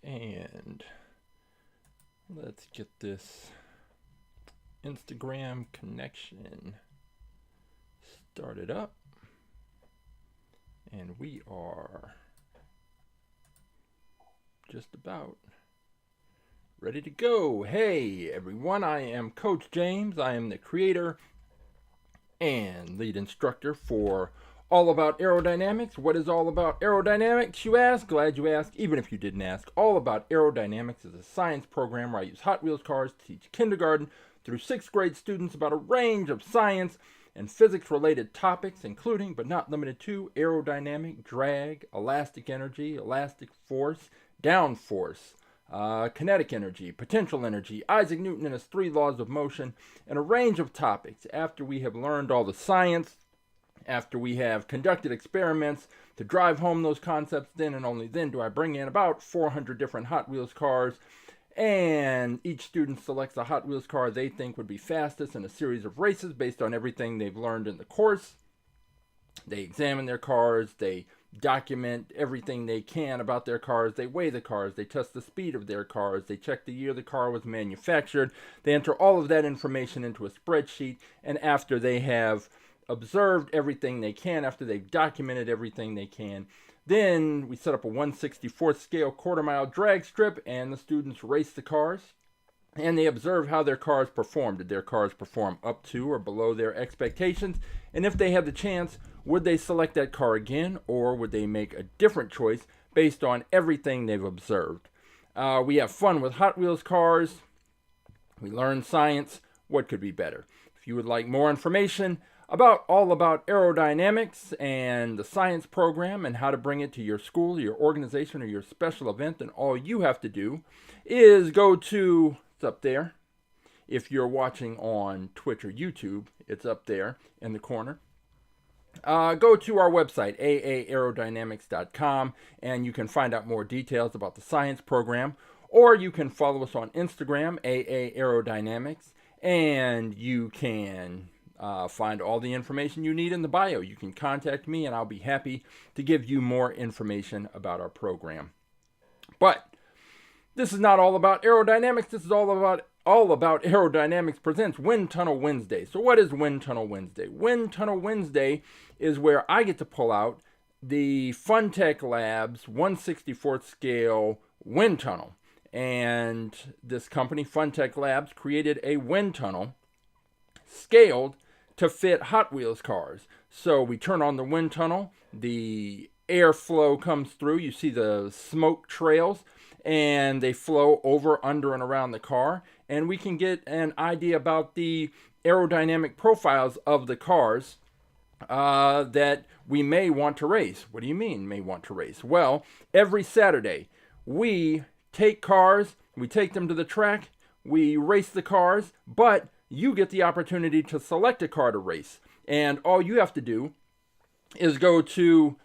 And let's get this Instagram connection started up. And we are just about ready to go. Hey everyone, I am Coach James. I am the creator and lead instructor for All About Aerodynamics. What is All About Aerodynamics, you ask? Glad you asked, even if you didn't ask. All About Aerodynamics is a science program where I use Hot Wheels cars to teach kindergarten through 6th grade students about a range of science and physics-related topics, including, but not limited to, aerodynamic, drag, elastic energy, elastic force, downforce, kinetic energy, potential energy, Isaac Newton and his 3 laws of motion, and a range of topics. After we have learned all the science, after we have conducted experiments to drive home those concepts, then and only then do I bring in about 400 different Hot Wheels cars, and each student selects a Hot Wheels car they think would be fastest in a series of races based on everything they've learned in the course. They examine their cars, they document everything they can about their cars, they weigh the cars, they test the speed of their cars, they check the year the car was manufactured, they enter all of that information into a spreadsheet, and after they have observed everything they can, after they've documented everything they can, then we set up a 1/64th scale quarter-mile drag strip, and the students race the cars, and they observe how their cars perform. Did their cars perform up to or below their expectations? And if they had the chance, would they select that car again, or would they make a different choice based on everything they've observed? We have fun with Hot Wheels cars. We learn science. What could be better? If you would like more information about All About Aerodynamics and the science program and how to bring it to your school, your organization, or your special event, then all you have to do is go to, it's up there. If you're watching on Twitch or YouTube, it's up there in the corner. Go to our website, aerodynamics.com, and you can find out more details about the science program, or you can follow us on Instagram, aerodynamics, and you can find all the information you need in the bio. You can contact me and I'll be happy to give you more information about our program. But this is not all about aerodynamics. This is all about Aerodynamics presents Wind Tunnel Wednesday. So what is Wind Tunnel Wednesday? Wind Tunnel Wednesday is where I get to pull out the Funtech Labs 1/64th scale wind tunnel. And this company, Funtech Labs, created a wind tunnel scaled to fit Hot Wheels cars. So we turn on the wind tunnel, the airflow comes through, you see the smoke trails, and they flow over, under, and around the car, and we can get an idea about the aerodynamic profiles of the cars that we may want to race. What do you mean, may want to race? Well, every Saturday, we take cars, we take them to the track, we race the cars, but you get the opportunity to select a car to race. And all you have to do is go to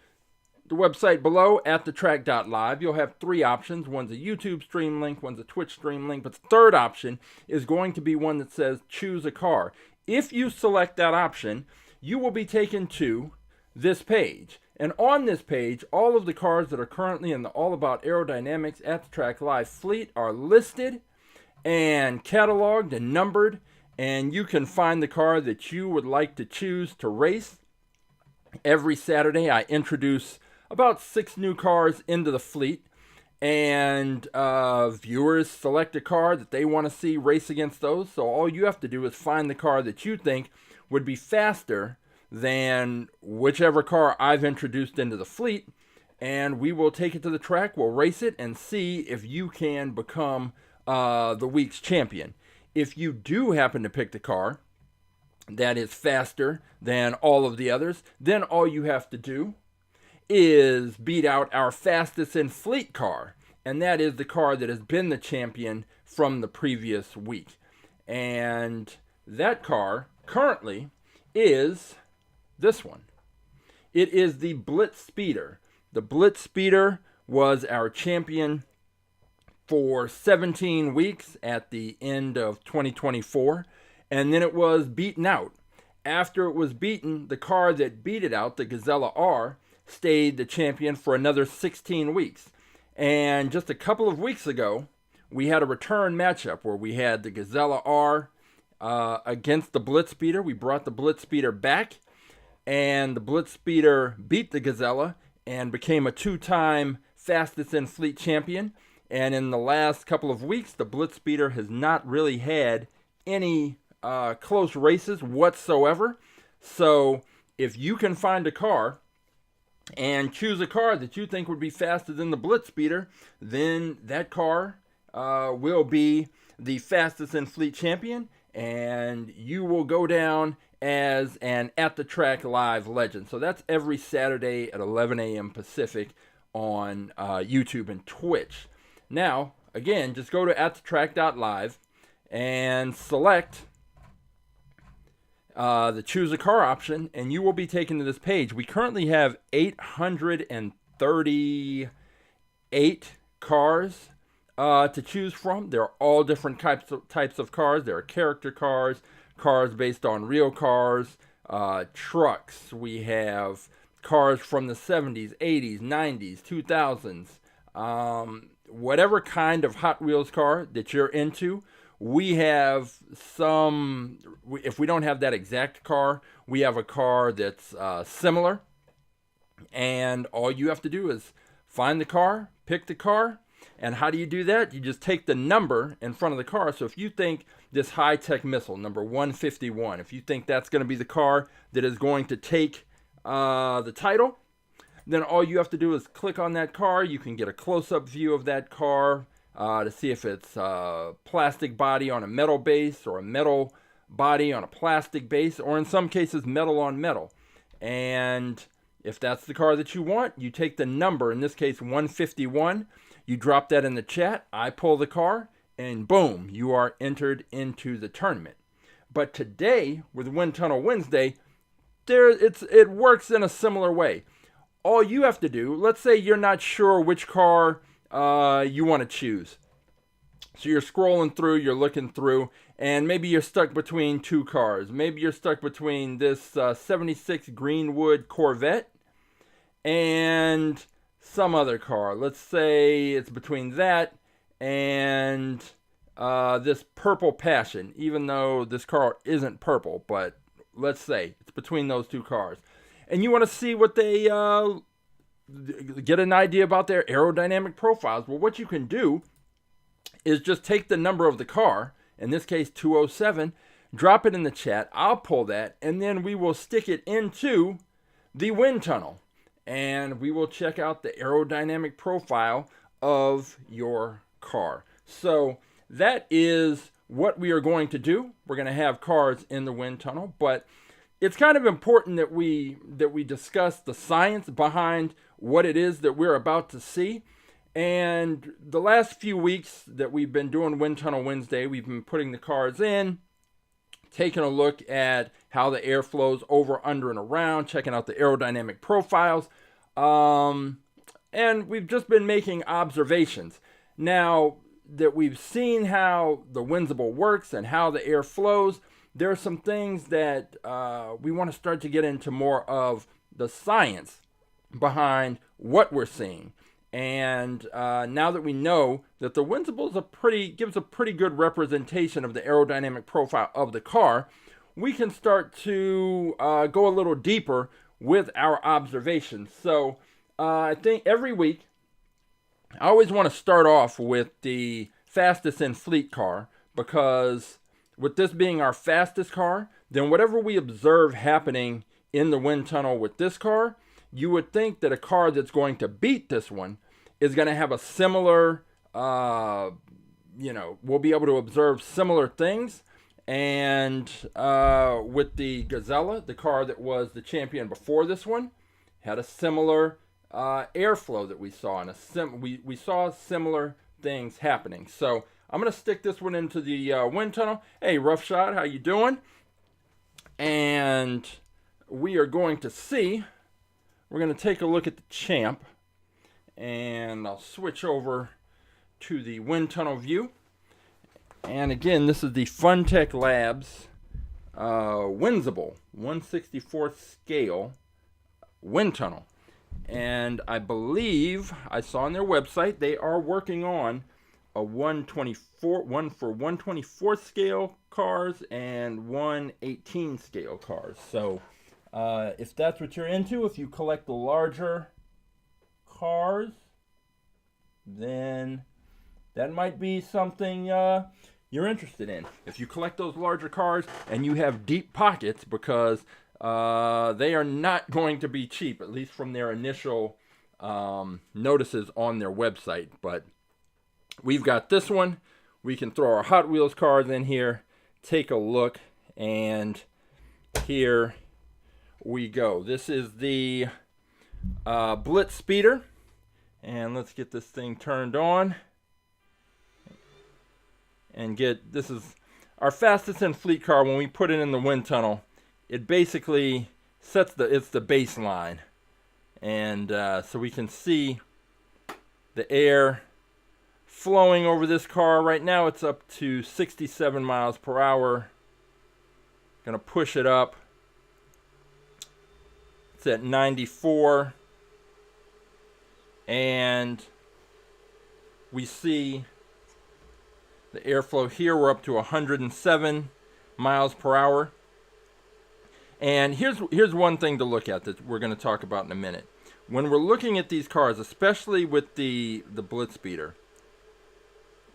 the website below, AtTheTrack.live. You'll have 3 options. One's a YouTube stream link, one's a Twitch stream link, but the third option is going to be one that says choose a car. If you select that option, you will be taken to this page. And on this page, all of the cars that are currently in the All About Aerodynamics AtTheTrack.live fleet are listed and cataloged and numbered, and you can find the car that you would like to choose to race. Every Saturday, I introduce about 6 new cars into the fleet, and viewers select a car that they want to see race against those. So all you have to do is find the car that you think would be faster than whichever car I've introduced into the fleet, and we will take it to the track, we'll race it, and see if you can become the week's champion. If you do happen to pick the car that is faster than all of the others, then all you have to do is beat out our fastest in fleet car, and that is the car that has been the champion from the previous week. And that car currently is this one. It is the Blitz Speeder. The Blitz Speeder was our champion for 17 weeks at the end of 2024, and then it was beaten out. After it was beaten, the car that beat it out, the Gazella R, stayed the champion for another 16 weeks. And just a couple of weeks ago, we had a return matchup where we had the Gazella R against the Blitzspeeder. We brought the Blitzspeeder back, and the Blitzspeeder beat the Gazella and became a 2-time fastest in fleet champion. And in the last couple of weeks, the Blitzspeeder has not really had any close races whatsoever. So if you can find a car and choose a car that you think would be faster than the Blitzspeeder, then that car will be the fastest in fleet champion, and you will go down as an AtTheTrack.live legend. So that's every Saturday at 11 a.m. Pacific on YouTube and Twitch. Now, again, just go to AtTheTrack.live and select the choose a car option, and you will be taken to this page. We currently have 838 cars to choose from. They're all different types of cars. There are character cars, cars based on real cars, trucks. We have cars from the 70s, 80s, 90s, 2000s. Whatever kind of Hot Wheels car that you're into, we have some. If we don't have that exact car, we have a car that's similar. And all you have to do is find the car, pick the car. And how do you do that? You just take the number in front of the car. So if you think this high-tech missile, number 151, if you think that's going to be the car that is going to take the title, then all you have to do is click on that car. You can get a close-up view of that car to see if it's a plastic body on a metal base or a metal body on a plastic base, or in some cases metal on metal. And if that's the car that you want, you take the number, in this case 151, you drop that in the chat, I pull the car, and boom, you are entered into the tournament. But today, with Wind Tunnel Wednesday, it works in a similar way. All you have to do, let's say you're not sure which car you want to choose. So you're scrolling through, you're looking through, and maybe you're stuck between two cars. Maybe you're stuck between this 76 Greenwood Corvette and some other car. Let's say it's between that and this Purple Passion, even though this car isn't purple, but let's say it's between those two cars. And you want to see what they, get an idea about their aerodynamic profiles. Well, what you can do is just take the number of the car, in this case 207, drop it in the chat, I'll pull that, and then we will stick it into the wind tunnel. And we will check out the aerodynamic profile of your car. So that is what we are going to do. We're going to have cars in the wind tunnel, but it's kind of important that we discuss the science behind what it is that we're about to see. And the last few weeks that we've been doing Wind Tunnel Wednesday, we've been putting the cars in, taking a look at how the air flows over, under, and around, checking out the aerodynamic profiles. And we've just been making observations. Now that we've seen how the Windsible works and how the air flows, there are some things that we want to start to get into more of the science behind what we're seeing. And now that we know that the Windsible gives a pretty good representation of the aerodynamic profile of the car, we can start to go a little deeper with our observations. So I think every week, I always want to start off with the fastest in fleet car, because with this being our fastest car, then whatever we observe happening in the wind tunnel with this car, you would think that a car that's going to beat this one is going to have a similar, we'll be able to observe similar things. And with the Gazella, the car that was the champion before this one, had a similar airflow that we saw, and we saw similar things happening. So I'm going to stick this one into the wind tunnel. Hey, Rough Shot, how you doing? And we are going to see, we're going to take a look at the champ, and I'll switch over to the wind tunnel view. And again, this is the Funtech Labs Windsible 1/64 scale wind tunnel. And I believe I saw on their website they are working on a 124 scale cars and 118 scale cars. So if that's what you're into, if you collect the larger cars, then that might be something you're interested in. If you collect those larger cars and you have deep pockets, because they are not going to be cheap, at least from their initial notices on their website. But we've got this one. We can throw our Hot Wheels cars in here, take a look, and here we go. This is the Blitz Speeder, and let's get this thing turned on and this is our fastest in fleet car. When we put it in the wind tunnel, it basically it's the baseline, and so we can see the air flowing over this car. Right now it's up to 67 miles per hour. Gonna push it up. It's at 94, and we see the airflow here. We're up to 107 miles per hour. And here's one thing to look at that we're going to talk about in a minute. When we're looking at these cars, especially with the Blitz Speeder,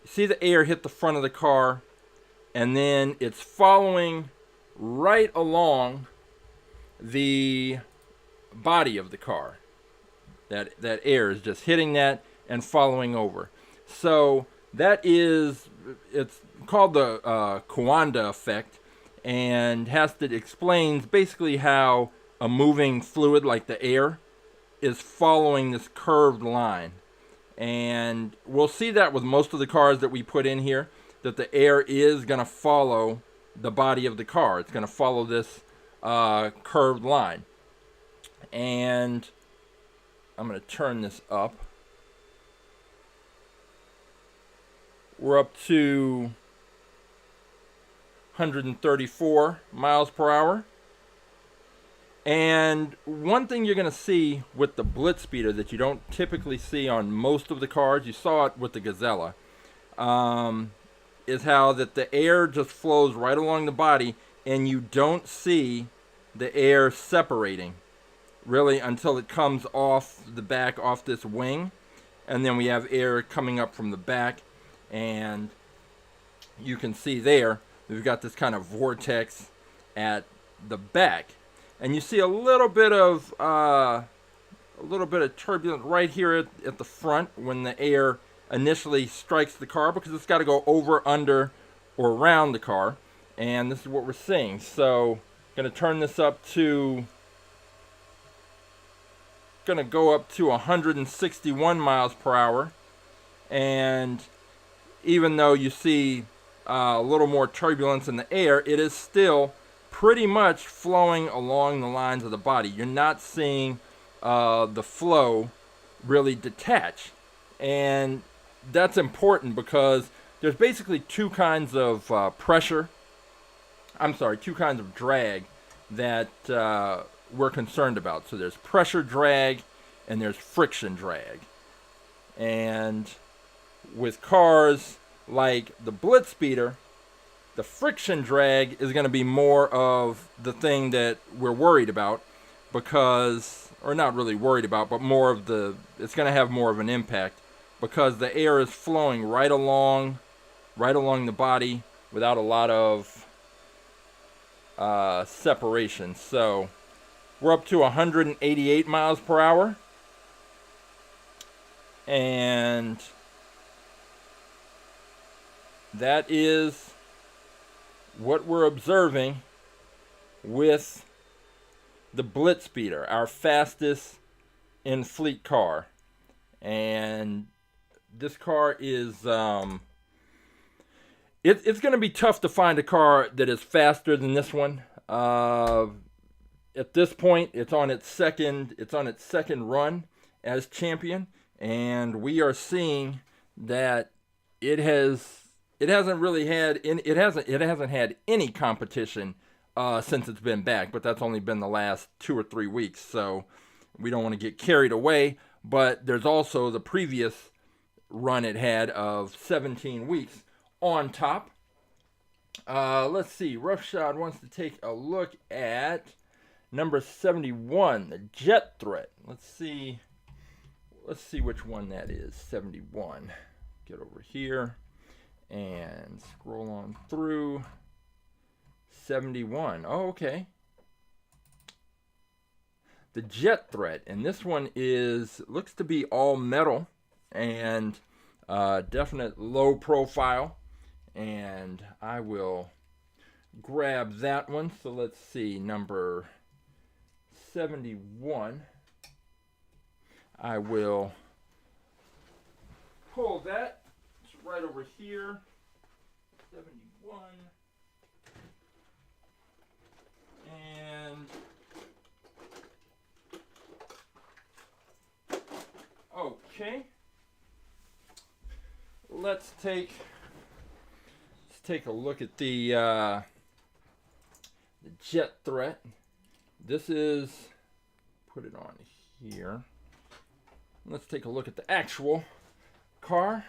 you see the air hit the front of the car, and then it's following right along the body of the car. That air is just hitting that and following over. So it's called the Coanda effect, and explains basically how a moving fluid like the air is following this curved line. And we'll see that with most of the cars that we put in here, that the air is going to follow the body of the car. It's going to follow this curved line. And I'm going to turn this up. We're up to 134 miles per hour. And one thing you're going to see with the Blitz Speeder that you don't typically see on most of the cars, you saw it with the Gazella, is how that the air just flows right along the body, and you don't see the air separating really until it comes off the back, off this wing. And then we have air coming up from the back, and you can see there we've got this kind of vortex at the back, and you see a little bit of turbulence right here at the front when the air initially strikes the car, because it's got to go over, under, or around the car. And this is what we're seeing. So going to turn this up to, going to go up to 161 miles per hour. And even though you see a little more turbulence in the air, it is still pretty much flowing along the lines of the body. You're not seeing the flow really detach. And that's important because there's basically two kinds of two kinds of drag that we're concerned about. So there's pressure drag and there's friction drag. And with cars like the Blitz Speeder, the friction drag is going to be more of the thing that we're worried about, because, or not really worried about, but more of it's going to have more of an impact, because the air is flowing right along the body without a lot of separation. So we're up to 188 miles per hour, and that is what we're observing with the Blitz Speeder, our fastest in fleet car. And this car is it's going to be tough to find a car that is faster than this one. At this point, it's on its second run as champion, and we are seeing that it hasn't had any competition since it's been back, but that's only been the last 2 or 3 weeks. So we don't want to get carried away, but there's also the previous run it had of 17 weeks on top. Let's see, Roughshod wants to take a look at number 71, the Jet Threat. Let's see which one that is. 71. Get over here and scroll on through. 71. Oh, okay. The Jet Threat, and this one looks to be all metal and definite low profile, and I will grab that one. So let's see, number 71. I will pull that. It's right over here. 71. And okay. Let's take a look at the Jet Threat. This is, put it on here. Let's take a look at the actual car.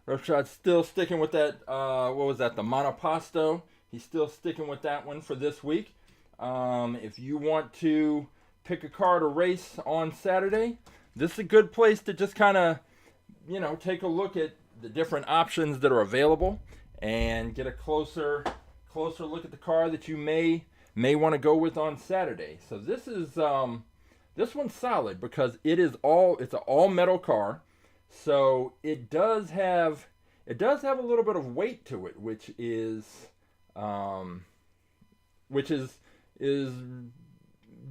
Roughshod's still sticking with that, what was that, the Monoposto. He's still sticking with that one for this week. If you want to pick a car to race on Saturday, this is a good place to just kind of, take a look at the different options that are available and get a closer look at the car that you may want to go with on Saturday. So this is this one's solid because it's an all metal car, so it does have a little bit of weight to it, which is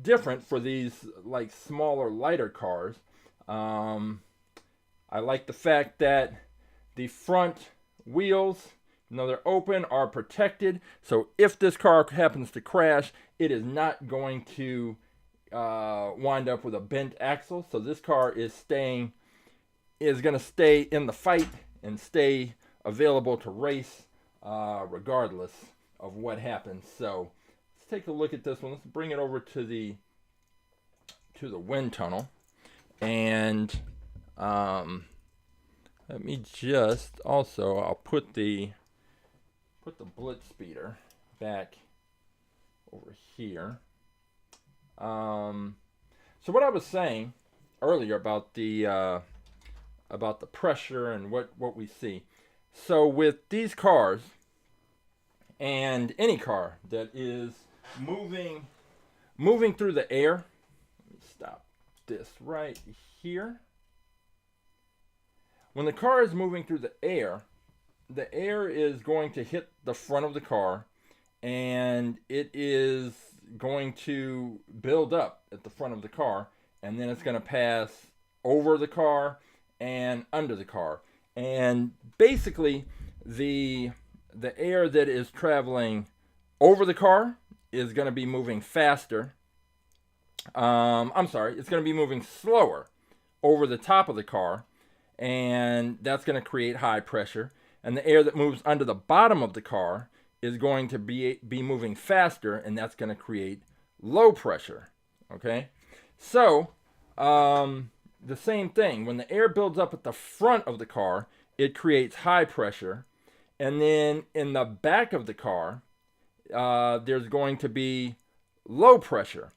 different for these like smaller, lighter cars. I like the fact that the front wheels, they're open, are protected. So if this car happens to crash, it is not going to wind up with a bent axle. So this car is going to stay in the fight and stay available to race regardless of what happens. So let's take a look at this one. Let's bring it over to the wind tunnel, and let me just also, I'll put the blitz speeder back over here. So what I was saying earlier about the pressure and what we see. So with these cars and any car that is moving through the air, let me stop this right here. When the car is moving through the air is going to hit the front of the car, and it is going to build up at the front of the car, and then it's going to pass over the car and under the car. And basically, the air that is traveling over the car is going to be moving faster. It's going to be moving slower over the top of the car, and that's going to create high pressure. And the air that moves under the bottom of the car is going to be moving faster, and that's going to create low pressure. Okay? So, the same thing. When the air builds up at the front of the car, it creates high pressure. And then in the back of the car, there's going to be low pressure.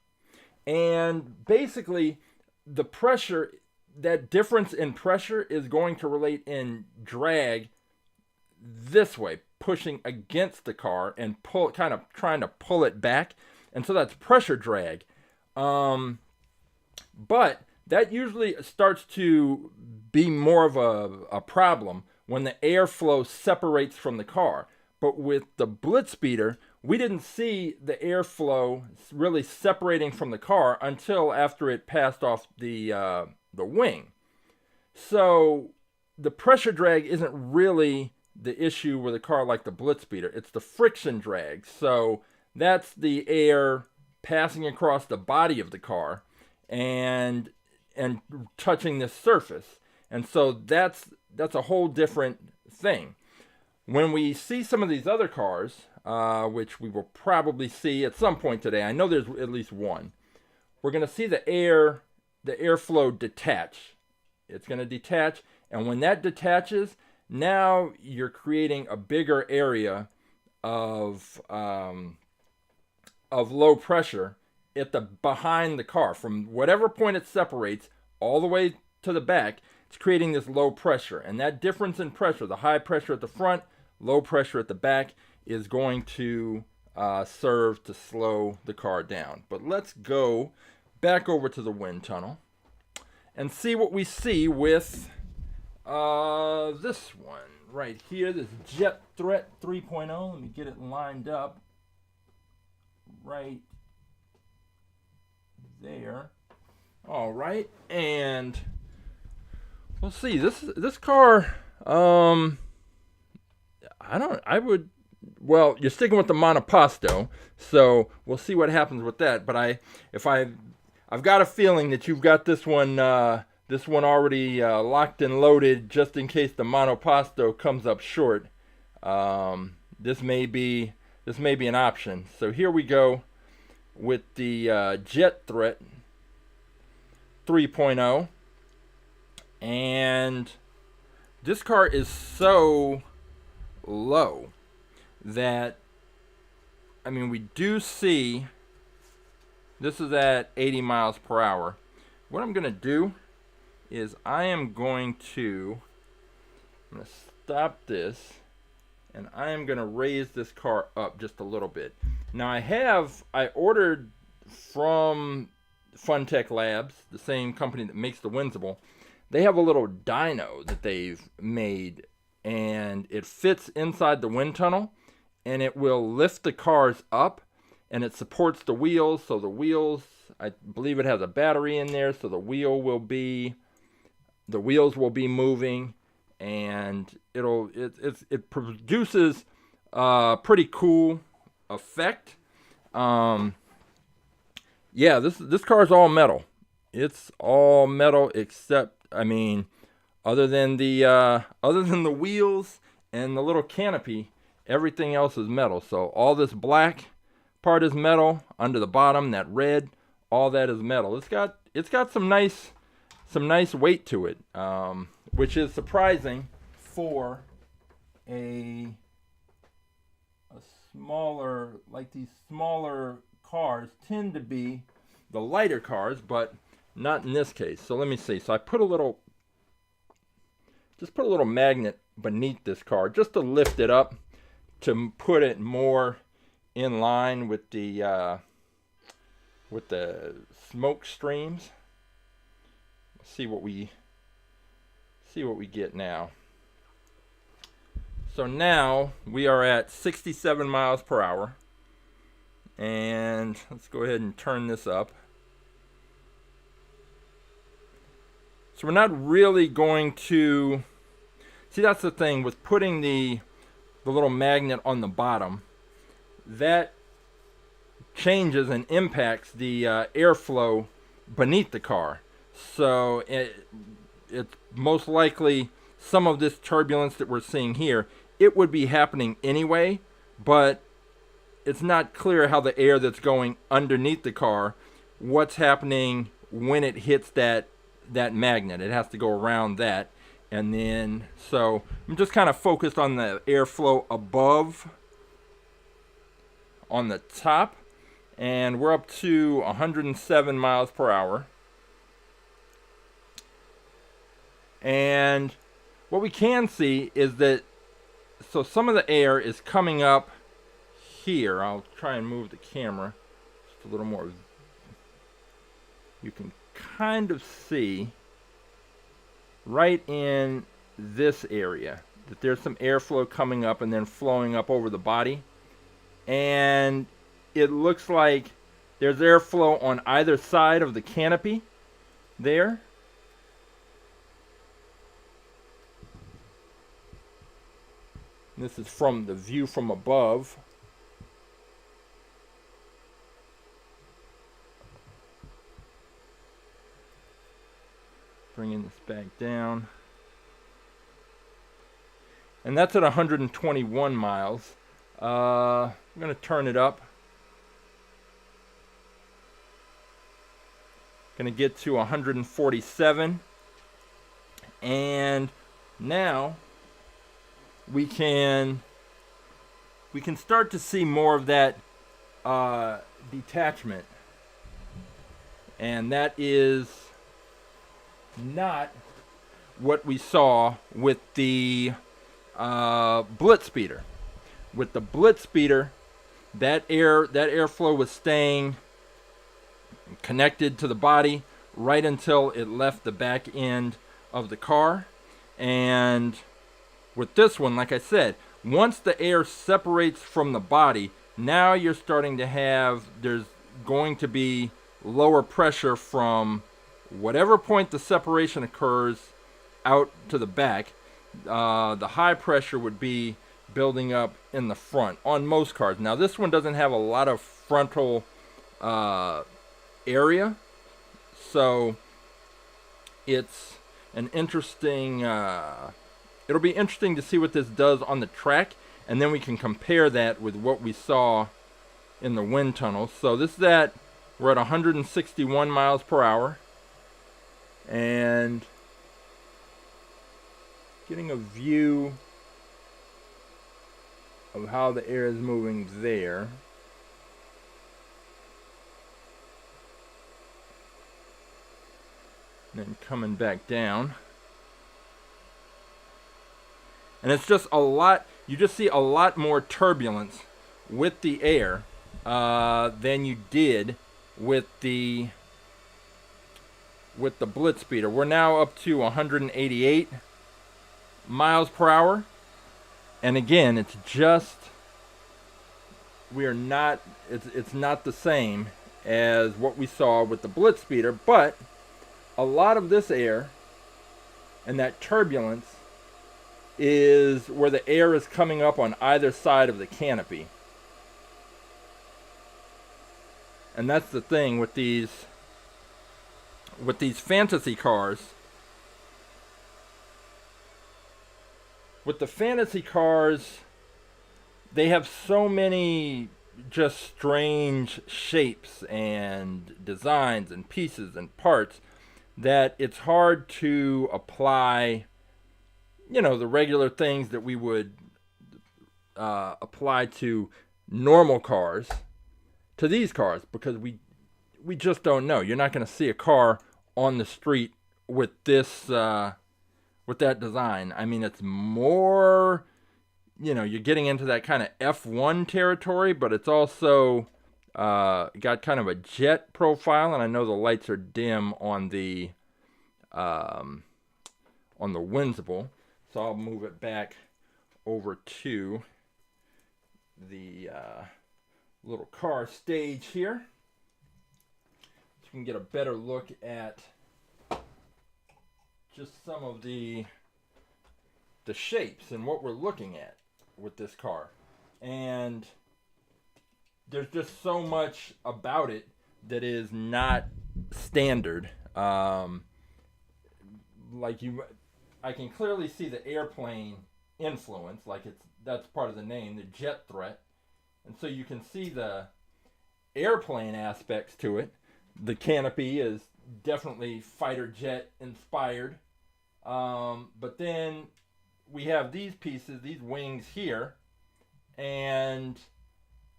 And basically, the pressure, that difference in pressure is going to relate in drag this way, pushing against the car and kind of trying to pull it back. And so that's pressure drag. But that usually starts to be more of a problem when the airflow separates from the car. But with the blitz speeder, we didn't see the airflow really separating from the car until after it passed off the wing. So the pressure drag isn't really the issue with a car like the blitz speeder. It's the friction drag. So that's the air passing across the body of the car and touching this surface. And so that's a whole different thing. When we see some of these other cars, which we will probably see at some point today, I know there's at least one, we're going to see the the airflow detach. It's going to detach, and when that detaches, now you're creating a bigger area of low pressure at the behind the car. From whatever point it separates all the way to the back, it's creating this low pressure. And that difference in pressure, the high pressure at the front, low pressure at the back, is going to serve to slow the car down. But let's go back over to the wind tunnel and see what we see with this one right here, this Jet Threat 3.0. Let me get it lined up right there. All right, and we'll see. This car, well, you're sticking with the monoposto, so we'll see what happens with that. But I've got a feeling that you've got this one already locked and loaded, just in case the monoposto comes up short. This may be an option. So here we go with the Jet Threat 3.0, and this car is so low that, I mean, we do see this is at 80 miles per hour. What I'm going to do is I'm going to stop this, and I am going to raise this car up just a little bit. Now I ordered from Funtech Labs, the same company that makes the Windsible. They have a little dyno that they've made, and it fits inside the wind tunnel, and it will lift the cars up, and it supports the wheels. So the wheels, I believe it has a battery in there, so the wheels will be moving, and it produces a pretty cool effect. Yeah, this car is all metal. It's all metal, except, I mean, other than the wheels and the little canopy, everything else is metal. So all this black part is metal. Under the bottom, that red, all that is metal. It's got some nice weight to it, which is surprising for a smaller, like these smaller cars tend to be the lighter cars, but not in this case. So let me see. So I put a little magnet beneath this car just to lift it up, to put it more in line with the smoke streams. Let's see what we get now. So now we are at 67 miles per hour. And let's go ahead and turn this up. So we're not really going to... See, that's the thing with putting the little magnet on the bottom. That changes and impacts the airflow beneath the car. So it's most likely some of this turbulence that we're seeing here, it would be happening anyway, but it's not clear how the air that's going underneath the car, what's happening when it hits that magnet. It has to go around that. And then, so I'm just kind of focused on the airflow above, on the top, and we're up to 107 miles per hour. And what we can see is that, so some of the air is coming up here. I'll try and move the camera just a little more. You can kind of see right in this area that there's some airflow coming up and then flowing up over the body. And it looks like there's airflow on either side of the canopy there. This is from the view from above. Bringing this back down. And that's at 121 miles. I'm going to turn it up. Going to get to 147. And now we can start to see more of that detachment. And that is not what we saw with the Blitz speeder. With the Blitz speeder, that airflow was staying connected to the body right until it left the back end of the car. And with this one, like I said, once the air separates from the body, now you're starting to have, there's going to be lower pressure from whatever point the separation occurs out to the back. The high pressure would be building up in the front on most cars. Now this one doesn't have a lot of frontal area, so it's an interesting it'll be interesting to see what this does on the track, and then we can compare that with what we saw in the wind tunnel. So this is at, we're at 161 miles per hour, and getting a view of how the air is moving there. And then coming back down. And it's just a lot, you just see a lot more turbulence with the air than you did with the Blitz speeder. We're now up to 188 miles per hour. And again, it's just, it's not the same as what we saw with the Blitz speeder, but a lot of this air and that turbulence is where the air is coming up on either side of the canopy. And that's the thing with these fantasy cars. With the fantasy cars, they have so many just strange shapes and designs and pieces and parts that it's hard to apply, you know, the regular things that we would apply to normal cars to these cars, because we just don't know. You're not going to see a car on the street with this with that design. I mean, it's more, you know, you're getting into that kind of F1 territory, but it's also got kind of a jet profile, and I know the lights are dim on the Windsible, so I'll move it back over to the little car stage here, so you can get a better look at just some of the shapes and what we're looking at with this car. And there's just so much about it that is not standard. I can clearly see the airplane influence, that's part of the name, the jet threat. And so you can see the airplane aspects to it. The canopy is definitely fighter jet inspired. But then we have these pieces, these wings here, and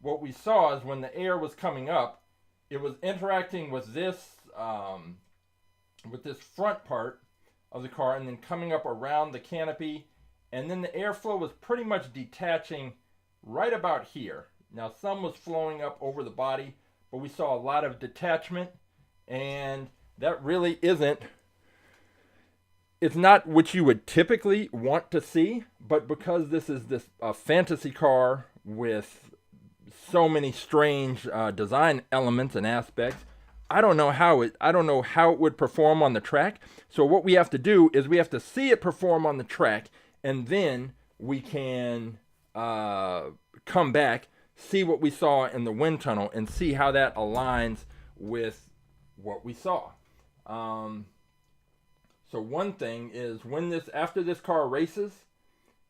what we saw is when the air was coming up, it was interacting with this front part of the car and then coming up around the canopy, and then the airflow was pretty much detaching right about here. Now some was flowing up over the body, but we saw a lot of detachment, and that really isn't, it's not what you would typically want to see, but because this is a fantasy car with so many strange design elements and aspects, I don't know how it would perform on the track. So what we have to do is we have to see it perform on the track, and then we can come back, see what we saw in the wind tunnel, and see how that aligns with what we saw. So one thing is, after this car races,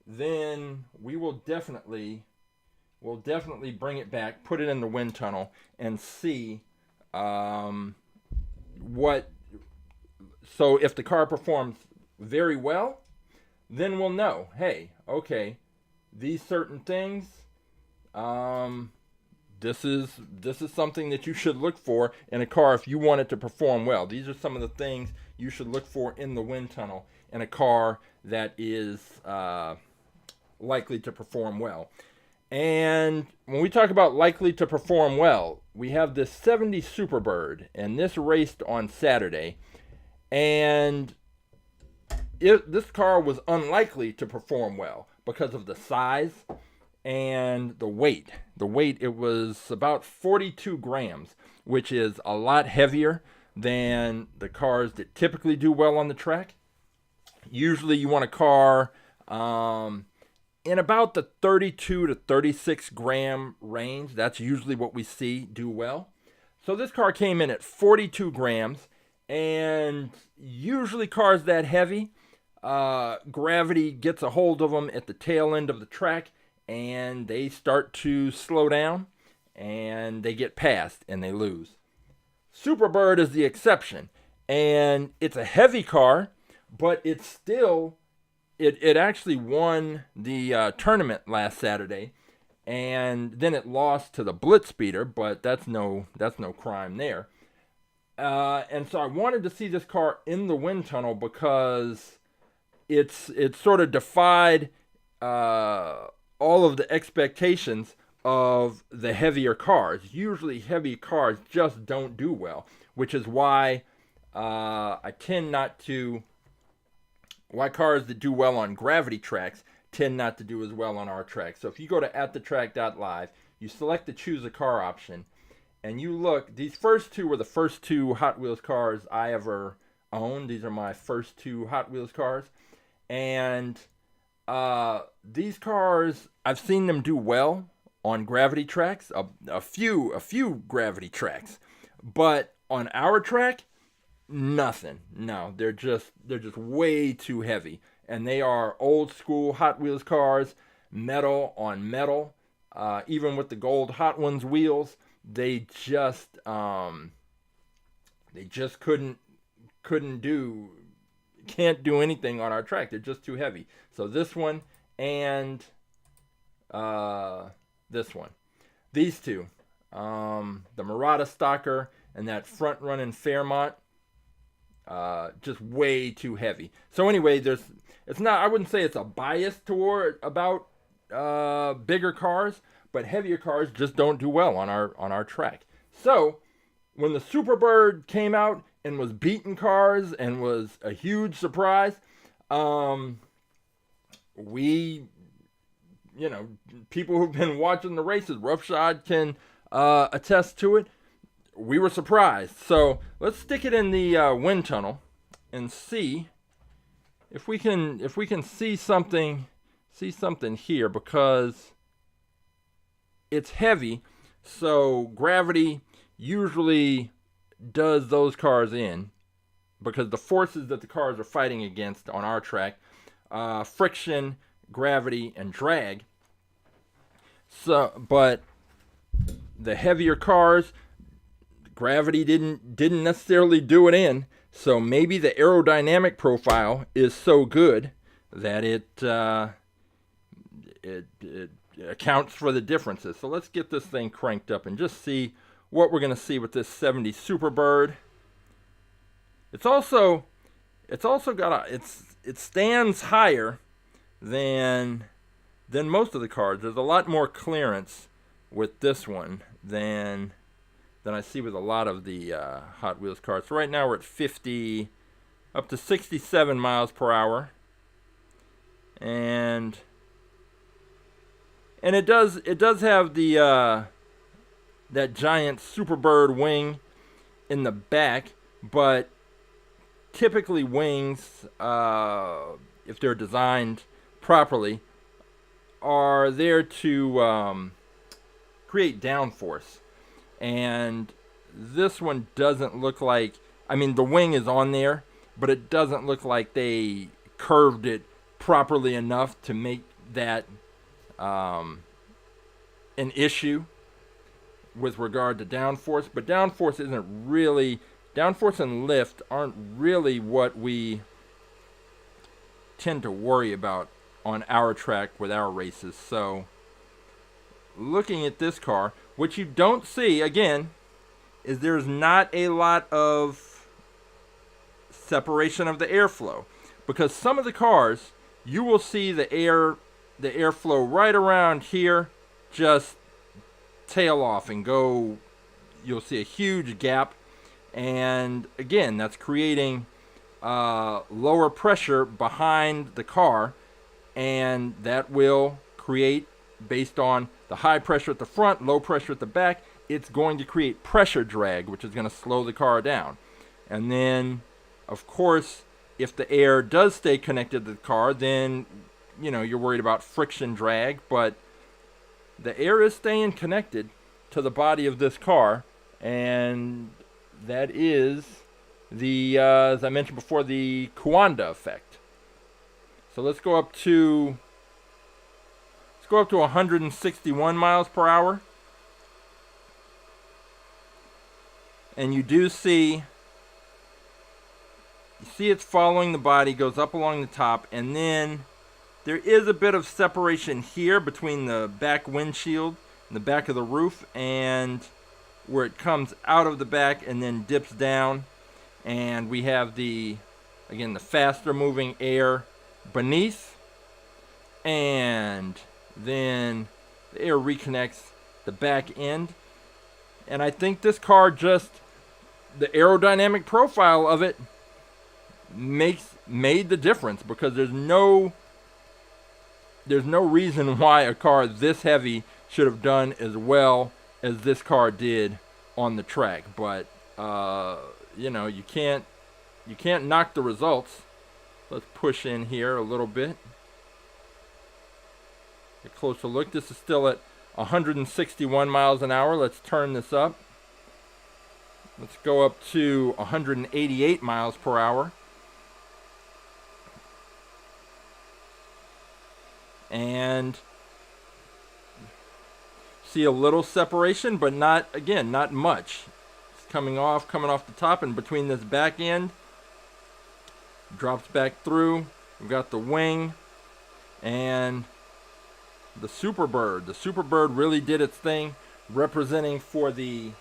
then we'll definitely bring it back, put it in the wind tunnel, and see, So if the car performs very well, then we'll know, hey, okay, these certain things, this is something that you should look for in a car if you want it to perform well. These are some of the things you should look for in the wind tunnel in a car that is likely to perform well. And when we talk about likely to perform well, we have this 70 Superbird, and this raced on Saturday. And this car was unlikely to perform well because of the size and the weight. The weight, it was about 42 grams, which is a lot heavier than the cars that typically do well on the track. Usually you want a car in about the 32 to 36 gram range. That's usually what we see do well. So this car came in at 42 grams, and usually cars that heavy, gravity gets a hold of them at the tail end of the track, and they start to slow down, and they get passed, and they lose. Superbird is the exception, and it's a heavy car, but it's still, it actually won the tournament last Saturday, and then it lost to the Blitzspeeder, but that's no crime there. And so I wanted to see this car in the wind tunnel because it sort of defied all of the expectations of the heavier cars. Usually heavy cars just don't do well, which is why I tend not to, why cars that do well on gravity tracks tend not to do as well on our tracks. So if you go to AtTheTrack.live, you select the choose a car option, and you look, these first two were the first two Hot Wheels cars I ever owned. These are my first two Hot Wheels cars. And these cars, I've seen them do well on gravity tracks, a few gravity tracks. But on our track, nothing. No, they're just way too heavy. And they are old school Hot Wheels cars, metal on metal. Even with the gold Hot Ones wheels, they just can't do anything on our track. They're just too heavy. So this one and this one, these two, the Murata Stalker and that front running Fairmont, just way too heavy. So anyway, I wouldn't say it's a bias toward about bigger cars, but heavier cars just don't do well on our track. So when the Superbird came out and was beating cars and was a huge surprise, people who've been watching the races, Roughshod can attest to it. We were surprised. So let's stick it in the wind tunnel and see if we can see something here, because it's heavy, so gravity usually does those cars in, because the forces that the cars are fighting against on our track, friction, gravity, and drag. So, but the heavier cars, gravity didn't necessarily do it in. So maybe the aerodynamic profile is so good that it accounts for the differences. So let's get this thing cranked up and just see what we're going to see with this 70 Superbird. It stands higher than most of the cars. There's a lot more clearance with this one than I see with a lot of the Hot Wheels cars. So right now we're at 50 up to 67 miles per hour, and it does have the that giant Superbird wing in the back, but typically wings, if they're designed properly, are there to create downforce. And this one doesn't look like, I mean, the wing is on there, but it doesn't look like they curved it properly enough to make that an issue with regard to downforce. But downforce isn't really downforce and lift aren't really what we tend to worry about on our track with our races. So looking at this car, what you don't see, again, is there's not a lot of separation of the airflow, because some of the cars you will see the airflow right around here just tail off and go. You'll see a huge gap, and again, that's creating lower pressure behind the car, and that will create, based on the high pressure at the front, low pressure at the back, it's going to create pressure drag, which is going to slow the car down. And then, of course, if the air does stay connected to the car, then, you know, you're worried about friction drag, but the air is staying connected to the body of this car, and that is the, as I mentioned before, the Coanda effect. So let's go up to 161 miles per hour. And you do see it's following the body, goes up along the top, and then there is a bit of separation here between the back windshield and the back of the roof, and where it comes out of the back and then dips down, and we have the faster moving air beneath, and then the air reconnects the back end. And I think this car, just the aerodynamic profile of it made the difference, because there's no reason why a car this heavy should have done as well as this car did on the track. But you know, you can't knock the results. Let's push in here a little bit. A closer look. This is still at 161 miles an hour. Let's turn this up. Let's go up to 188 miles per hour. And see a little separation, but not much. It's coming off the top, and between this back end, drops back through. We've got the wing and the Superbird. The Superbird really did its thing, representing for the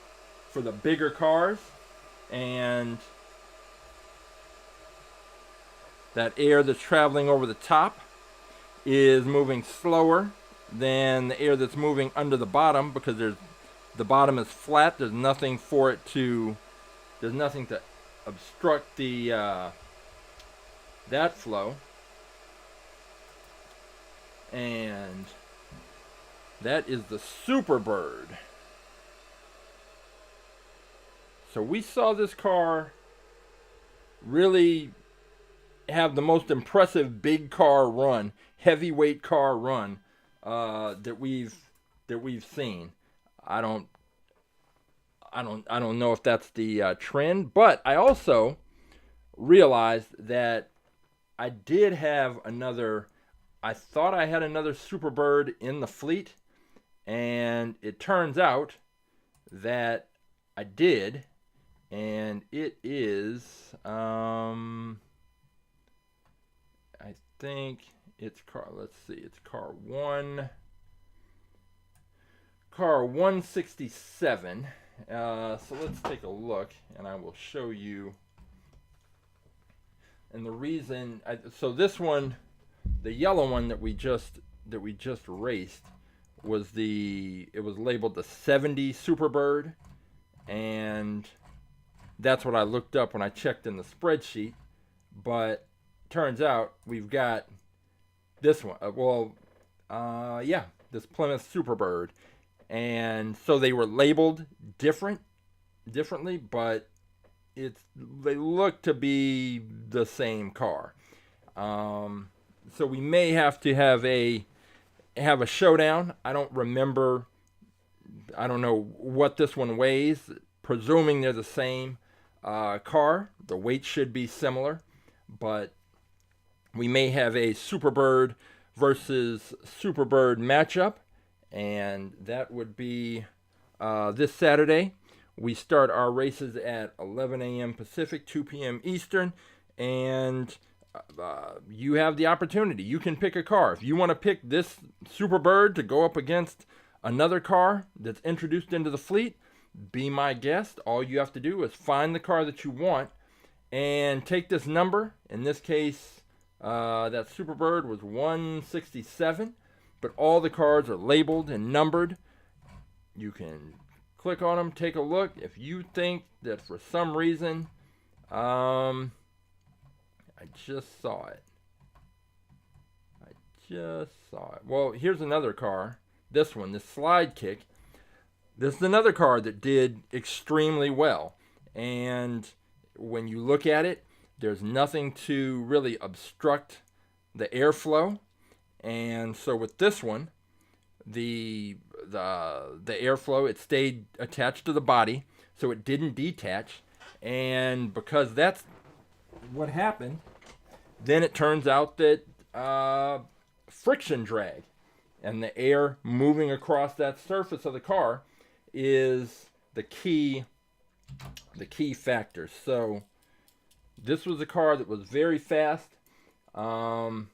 bigger cars, and that air that's traveling over the top is moving slower than the air that's moving under the bottom, because the bottom is flat. There's nothing to obstruct the that flow. And that is the Superbird. So we saw this car really have the most impressive big car run, heavyweight car run that we've seen. I don't know if that's the trend, but I also realized that I thought I had another Superbird in the fleet, and it turns out that I did, and it is I think it's it's car 167. So let's take a look, and I will show you. And the reason, so this one, the yellow one that we just raced, it was labeled the 70 Superbird, and that's what I looked up when I checked in the spreadsheet. But turns out we've got this one. This Plymouth Superbird, and so they were labeled differently, but they look to be the same car. So we may have to have a showdown. I don't know what this one weighs. Presuming they're the same car, the weight should be similar, but we may have a Superbird versus Superbird matchup, and that would be this Saturday, We start our races at 11 a.m. Pacific, 2 p.m. Eastern, and you have the opportunity. You can pick a car. If you want to pick this Superbird to go up against another car that's introduced into the fleet, be my guest. All you have to do is find the car that you want and take this number. In this case, that Superbird was 167, but all the cars are labeled and numbered. You can click on them, take a look. If you think that for some reason, I just saw it. Well, here's another car. This one, this Slide Kick. This is another car that did extremely well. And when you look at it, there's nothing to really obstruct the airflow. And so with this one, the airflow, it stayed attached to the body, so it didn't detach. And because that's what happened, then it turns out that friction drag and the air moving across that surface of the car is the key factor. So this was a car that was very fast. And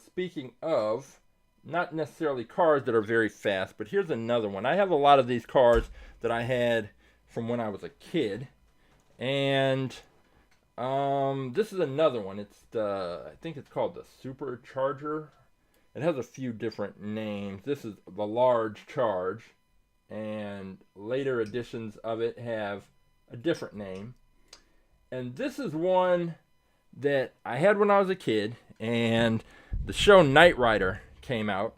speaking of, not necessarily cars that are very fast, but here's another one. I have a lot of these cars that I had from when I was a kid. And this is another one. It's I think it's called the Supercharger. It has a few different names. This is the Large Charge, and later editions of it have a different name. And this is one that I had when I was a kid, and the show Knight Rider came out,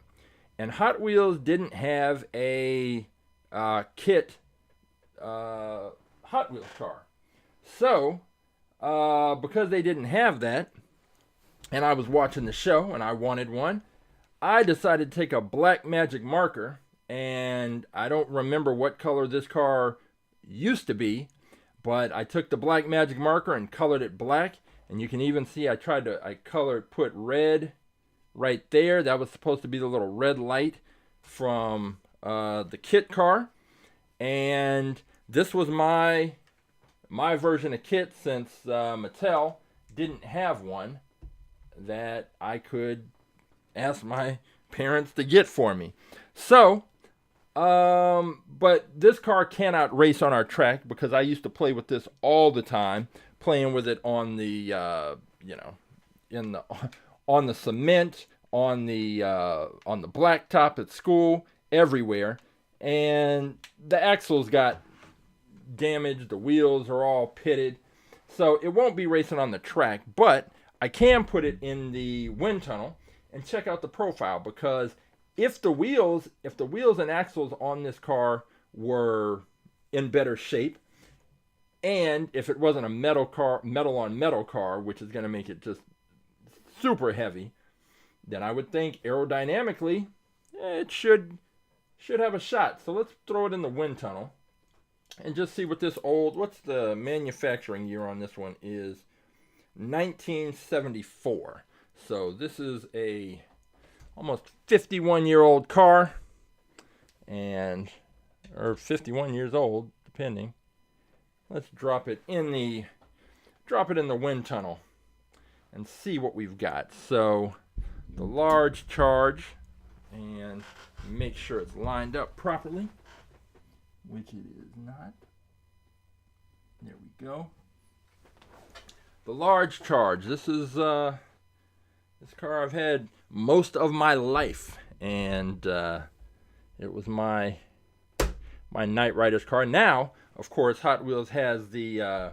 and Hot Wheels didn't have a kit Hot Wheels car. So, because they didn't have that, and I was watching the show and I wanted one, I decided to take a black magic marker, and I don't remember what color this car used to be, but I took the black magic marker and colored it black, and you can even see I put red right there. That was supposed to be the little red light from the kit car, and this was my version of kit, since Mattel didn't have one that I could ask my parents to get for me. So, but this car cannot race on our track because I used to play with this all the time, playing with it on the, on the cement, on the blacktop at school, everywhere. And the axles got damaged, the wheels are all pitted. So it won't be racing on the track, but I can put it in the wind tunnel and check out the profile, because if the wheels and axles on this car were in better shape, and if it wasn't a metal on metal car, which is going to make it just super heavy, then I would think aerodynamically it should have a shot. So let's throw it in the wind tunnel and just see what what's the manufacturing year on this one is. 1974. So this is a almost 51-year-old car, or 51 years old, depending. Let's drop it in the wind tunnel and see what we've got. So the Large Charge, and make sure it's lined up properly, which it is not. There we go. The Large Charge. This is this car I've had most of my life, and it was my Knight Rider's car. Now, of course, Hot Wheels has the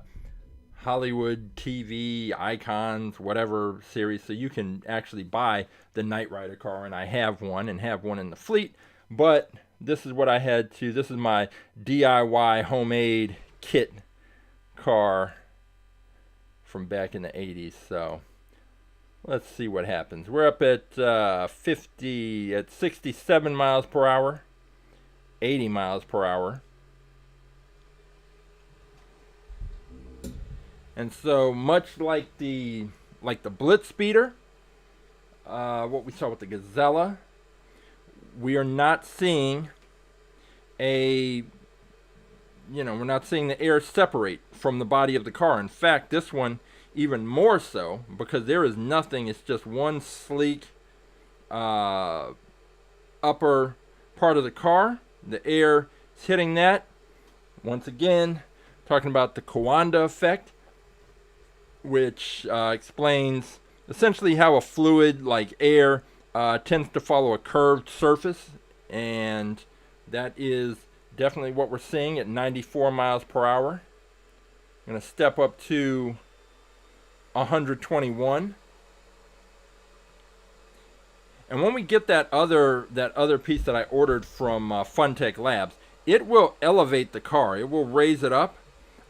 Hollywood TV Icons, whatever series, so you can actually buy the Knight Rider car, and I have one in the fleet. But this is what I had to. This is my DIY homemade kit car from back in the 80s. So let's see what happens. We're up at 67 miles per hour, 80 miles per hour. And so much like the Blitz Speeder, what we saw with the Gazella, we are not seeing a we're not seeing the air separate from the body of the car. In fact, this one even more so, because there is nothing. It's just one sleek upper part of the car. The air is hitting that. Once again, talking about the Coanda effect, which explains essentially how a fluid like air tends to follow a curved surface, and that is definitely what we're seeing at 94 miles per hour. I'm going to step up to 121. And when we get that other piece that I ordered from Funtech Labs, it will elevate the car. It will raise it up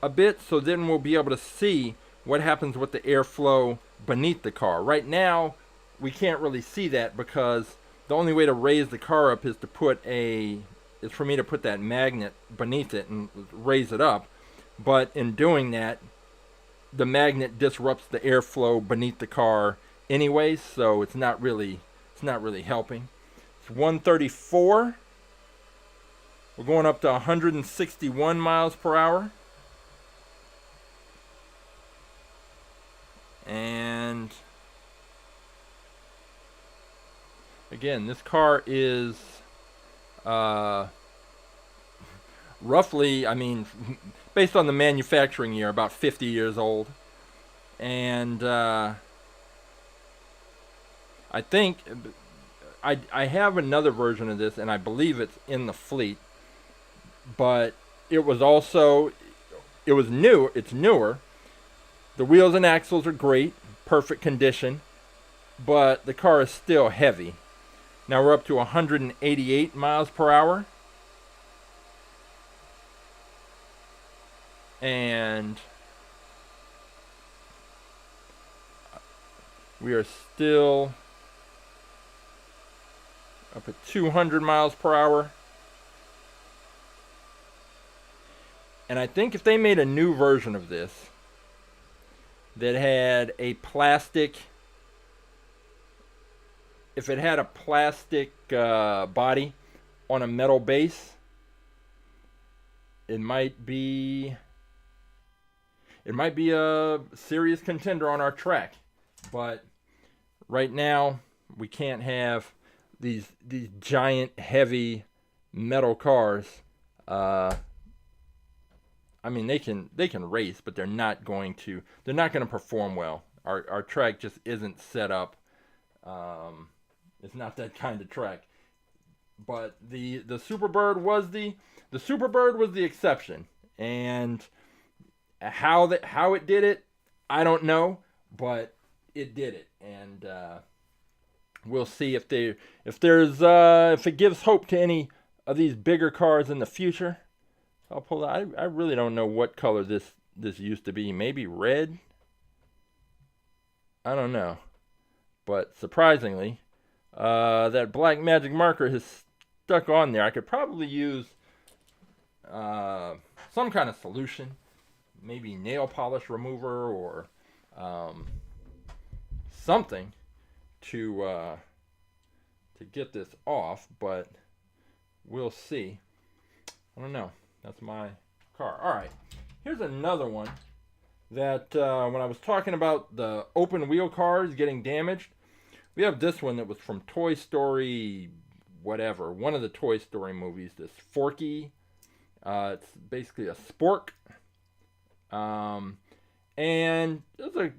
a bit, so then we'll be able to see what happens with the airflow beneath the car. Right now, we can't really see that because the only way to raise the car up is for me to put that magnet beneath it and raise it up. But in doing that, the magnet disrupts the airflow beneath the car anyways, so it's not really helping. It's 134. We're going up to 161 miles per hour. And again, this car is roughly, based on the manufacturing year, about 50 years old. And I think I have another version of this, and I believe it's in the fleet. But it was new. It's newer. The wheels and axles are great, perfect condition, but the car is still heavy. Now we're up to 188 miles per hour. And we are still up at 200 miles per hour. And I think if they made a new version of this that had a plastic, if it had a plastic body on a metal base, it might be a serious contender on our track. But right now we can't have these giant heavy metal cars. They can race, but they're not going to perform well. Our track just isn't set up. It's not that kind of track. But the Superbird was the exception. And how it did it, I don't know, but it did it. And we'll see if it gives hope to any of these bigger cars in the future. I'll pull out. I really don't know what color this used to be. Maybe red? I don't know. But surprisingly, that black magic marker has stuck on there. I could probably use some kind of solution. Maybe nail polish remover or something to get this off. But we'll see. I don't know. That's my car. All right. Here's another one that when I was talking about the open wheel cars getting damaged, we have this one that was from Toy Story, whatever, one of the Toy Story movies, this Forky. It's basically a spork. And it's a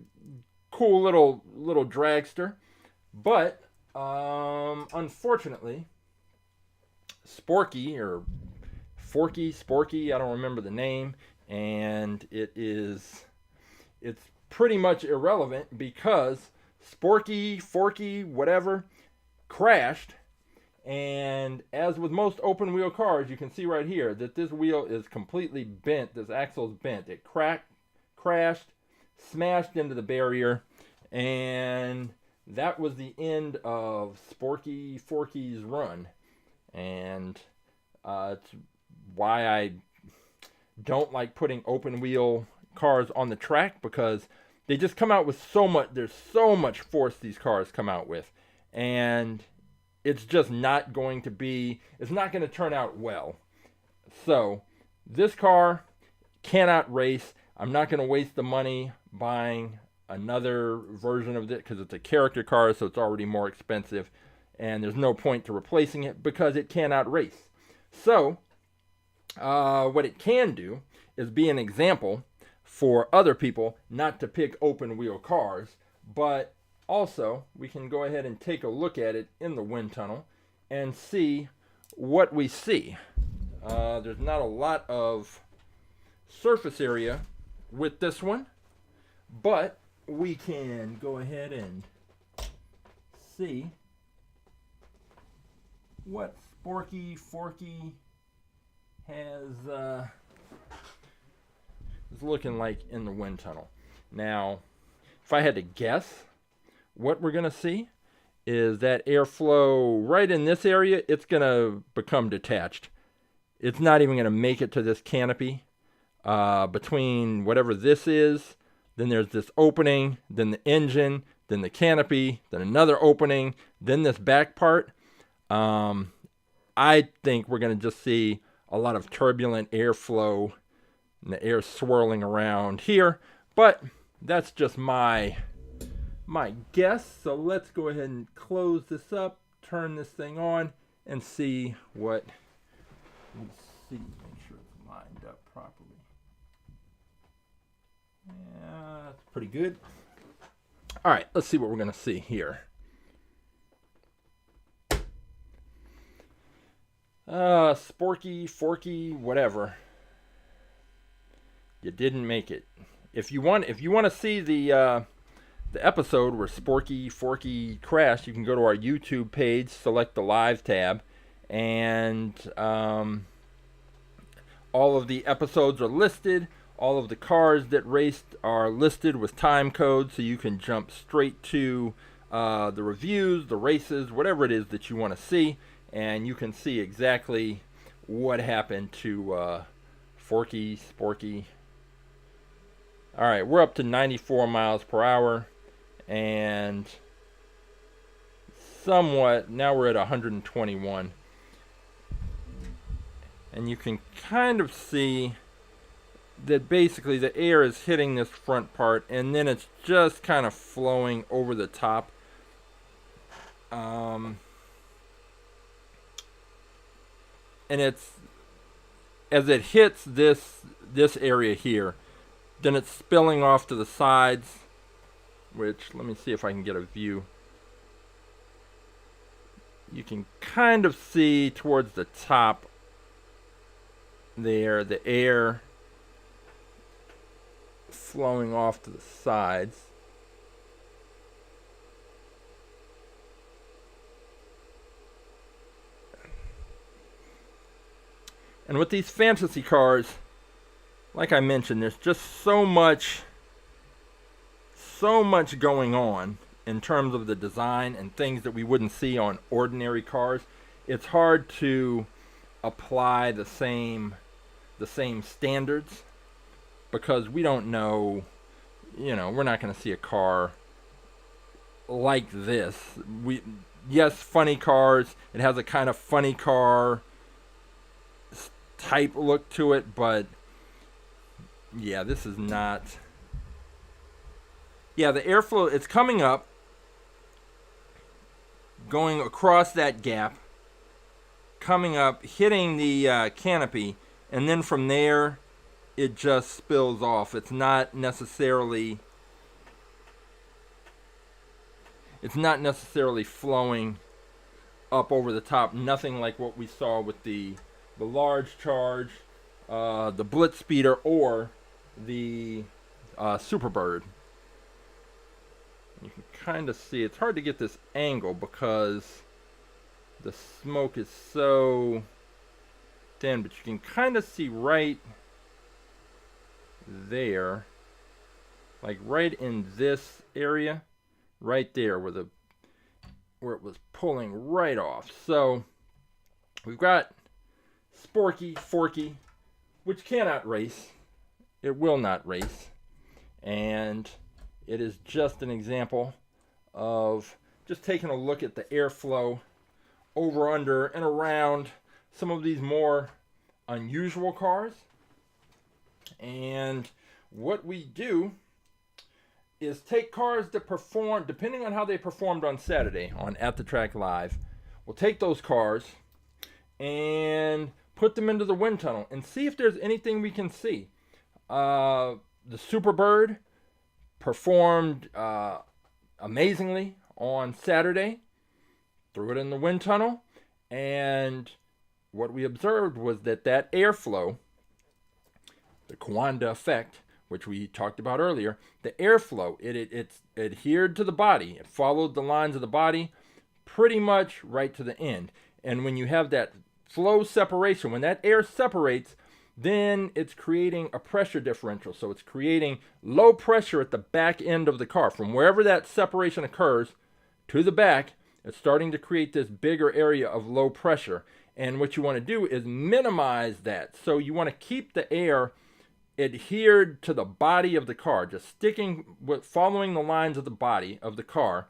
cool little dragster. But unfortunately, Sporky or Sporky, I don't remember the name, and it's pretty much irrelevant because Sporky, Forky, whatever, crashed, and as with most open wheel cars, you can see right here that this wheel is completely bent, this axle is bent. It crashed, smashed into the barrier, and that was the end of Forky's run, and it's why I don't like putting open wheel cars on the track, because they just come out with there's so much force these cars come out with, and it's just not going to turn out well. So This car cannot race. I'm not going to waste the money buying another version of it because it's a character car, so it's already more expensive, and there's no point to replacing it because it cannot race. So what it can do is be an example for other people not to pick open wheel cars, but also we can go ahead and take a look at it in the wind tunnel and see what we see. There's not a lot of surface area with this one, but we can go ahead and see what Sporky Forky is looking like in the wind tunnel. Now, if I had to guess, what we're going to see is that airflow right in this area, it's going to become detached. It's not even going to make it to this canopy. Between whatever this is, then there's this opening, then the engine, then the canopy, then another opening, then this back part. I think we're going to just see a lot of turbulent airflow and the air swirling around here, but that's just my guess. So let's go ahead and close this up, turn this thing on, and see what we see. Make sure it's lined up properly. Yeah, that's pretty good. All right, let's see what we're going to see here. Sporky, Forky, whatever. You didn't make it. If you want to see the episode where Sporky Forky crashed, you can go to our YouTube page, select the live tab, and all of the episodes are listed. All of the cars that raced are listed with time codes, so you can jump straight to the reviews, the races, whatever it is that you want to see, and you can see exactly what happened to Forky, Sporky. All right, we're up to 94 miles per hour, and somewhat, now we're at 121. And you can kind of see that basically the air is hitting this front part, and then it's just kind of flowing over the top. And it's, as it hits this area here, then it's spilling off to the sides, which, let me see if I can get a view. You can kind of see towards the top there, the air flowing off to the sides. And with these fantasy cars, like I mentioned, there's just so much going on in terms of the design and things that we wouldn't see on ordinary cars. It's hard to apply the same standards because we don't know, we're not going to see a car like this. Yes, funny cars, it has a kind of funny car type look to it, but yeah, this is not. Yeah, the airflow, it's coming up, going across that gap, coming up, hitting the canopy, and then from there, it just spills off. It's not necessarily flowing up over the top. Nothing like what we saw with the large charge, the Blitz Speeder, or the Superbird. You can kind of see, it's hard to get this angle because the smoke is so thin, but you can kind of see right there, like right in this area, right there where it was pulling right off. So we've got Sporky Forky, which cannot race. It will not race, and it is just an example of just taking a look at the airflow over, under, and around some of these more unusual cars. And what we do is take cars that perform, depending on how they performed on Saturday on At The Track Live, we'll take those cars and put them into the wind tunnel and see if there's anything we can see. The Superbird performed amazingly on Saturday. Threw it in the wind tunnel, and what we observed was that airflow, the Coanda effect, which we talked about earlier, the airflow, it adhered to the body. It followed the lines of the body pretty much right to the end. And when you have that flow separation, when that air separates, then it's creating a pressure differential. So it's creating low pressure at the back end of the car. From wherever that separation occurs to the back, it's starting to create this bigger area of low pressure. And what you want to do is minimize that. So you want to keep the air adhered to the body of the car, just sticking with following the lines of the body of the car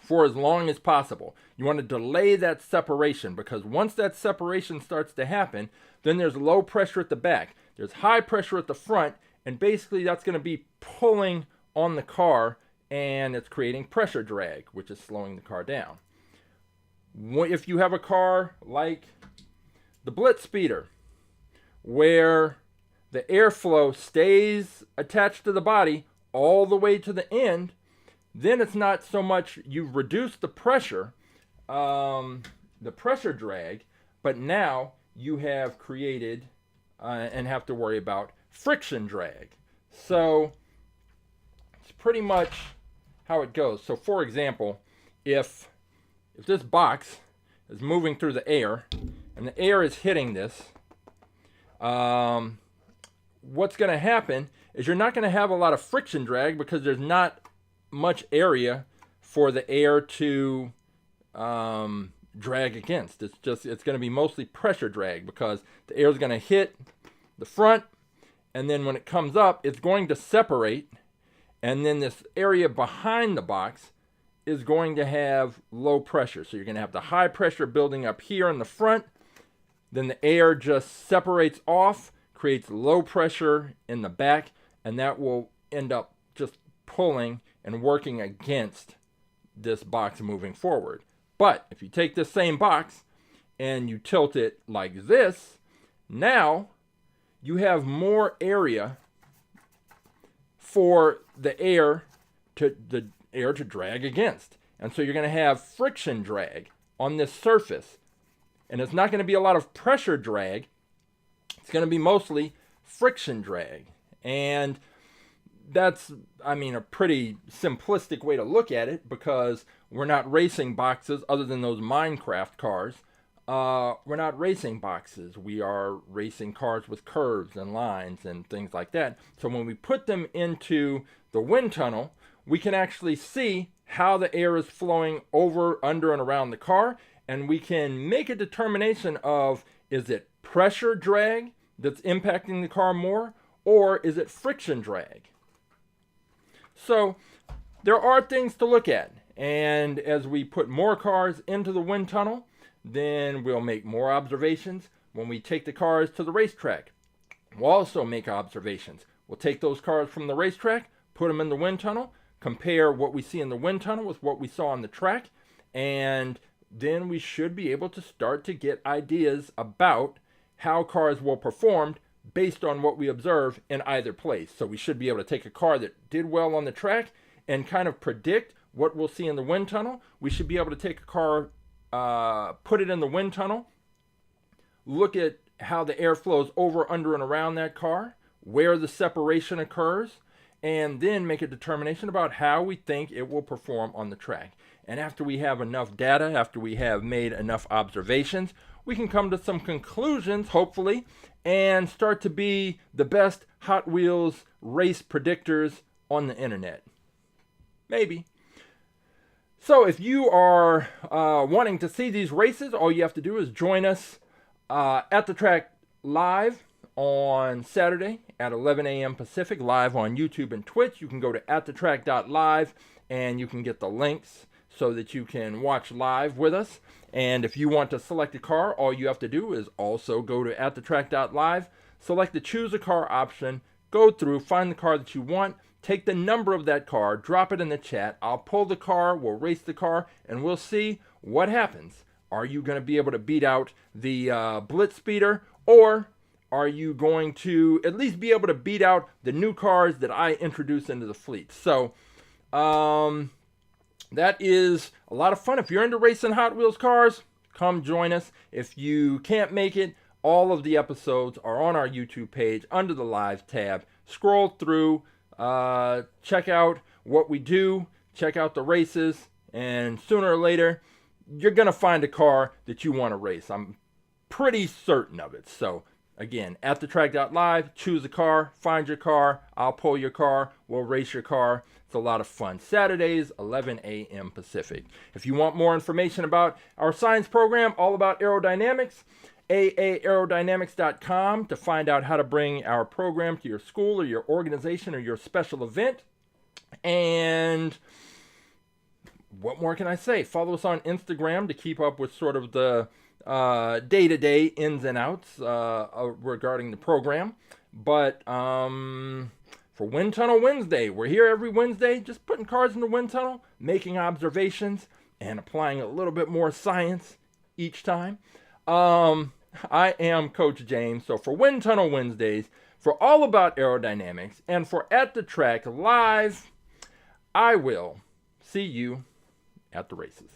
for as long as possible. You want to delay that separation, because once that separation starts to happen, then there's low pressure at the back, there's high pressure at the front, and basically that's going to be pulling on the car, and it's creating pressure drag, which is slowing the car down. If you have a car like the Blitz Speeder, where the airflow stays attached to the body all the way to the end, then it's not so much you've reduced the pressure drag, but now you have created and have to worry about friction drag. So it's pretty much how it goes. So for example, if this box is moving through the air and the air is hitting this, what's going to happen is you're not going to have a lot of friction drag, because there's not much area for the air to drag against. It's going to be mostly pressure drag, because the air is going to hit the front, and then when it comes up, it's going to separate, and then this area behind the box is going to have low pressure. So you're going to have the high pressure building up here in the front, then the air just separates off, creates low pressure in the back, and that will end up just pulling and working against this box moving forward. But if you take this same box and you tilt it like this, now you have more area for the air to drag against. And so you're going to have friction drag on this surface. And it's not going to be a lot of pressure drag. It's going to be mostly friction drag. And that's, a pretty simplistic way to look at it, because we're not racing boxes other than those Minecraft cars. We're not racing boxes. We are racing cars with curves and lines and things like that. So when we put them into the wind tunnel, we can actually see how the air is flowing over, under, and around the car. And we can make a determination of, is it pressure drag that's impacting the car more, or is it friction drag? So there are things to look at. And as we put more cars into the wind tunnel, then we'll make more observations. When we take the cars to the racetrack, we'll also make observations. We'll take those cars from the racetrack, put them in the wind tunnel, compare what we see in the wind tunnel with what we saw on the track, and then we should be able to start to get ideas about how cars will perform based on what we observe in either place. So we should be able to take a car that did well on the track and kind of predict what we'll see in the wind tunnel. We should be able to take a car, put it in the wind tunnel, look at how the air flows over, under, and around that car, where the separation occurs, and then make a determination about how we think it will perform on the track. And after we have enough data, after we have made enough observations, we can come to some conclusions, hopefully, and start to be the best Hot Wheels race predictors on the internet. Maybe. So if you are wanting to see these races, all you have to do is join us at the track live on Saturday at 11 a.m. Pacific, live on YouTube and Twitch. You can go to AtTheTrack.live and you can get the links so that you can watch live with us. And if you want to select a car, all you have to do is also go to AtTheTrack.live, select the choose a car option, go through, find the car that you want, take the number of that car, drop it in the chat. I'll pull the car, we'll race the car, and we'll see what happens. Are you going to be able to beat out the Blitz Speeder, or are you going to at least be able to beat out the new cars that I introduce into the fleet? So that is a lot of fun. If you're into racing Hot Wheels cars, come join us. If you can't make it, all of the episodes are on our YouTube page under the Live tab. Scroll through, check out what we do, check out the races, and sooner or later, you're going to find a car that you want to race. I'm pretty certain of it. So, again, AtTheTrack.live, choose a car, find your car, I'll pull your car, we'll race your car. It's a lot of fun. Saturdays, 11 a.m. Pacific. If you want more information about our science program, all about aerodynamics, aerodynamics.com to find out how to bring our program to your school or your organization or your special event. And what more can I say? Follow us on Instagram to keep up with sort of the day-to-day ins and outs regarding the program. But for Wind Tunnel Wednesday, we're here every Wednesday just putting cars in the wind tunnel, making observations, and applying a little bit more science each time. I am Coach James. So for Wind Tunnel Wednesdays, for All About Aerodynamics, and for At The Track Live, I will see you at the races.